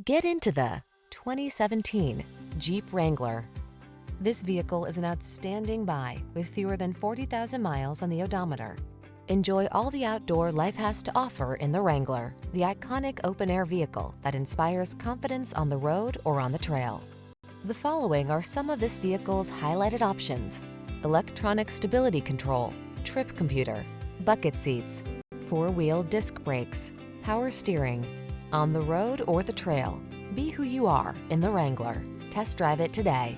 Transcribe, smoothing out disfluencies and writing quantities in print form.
Get into the 2017 Jeep Wrangler. This vehicle is an outstanding buy with fewer than 40,000 miles on the odometer. Enjoy all the outdoor life has to offer in the Wrangler, the iconic open-air vehicle that inspires confidence on the road or on the trail. The following are some of this vehicle's highlighted options: electronic stability control, trip computer, bucket seats, four-wheel disc brakes, power steering. On the road or the trail, be who you are in the Wrangler. Test drive it today.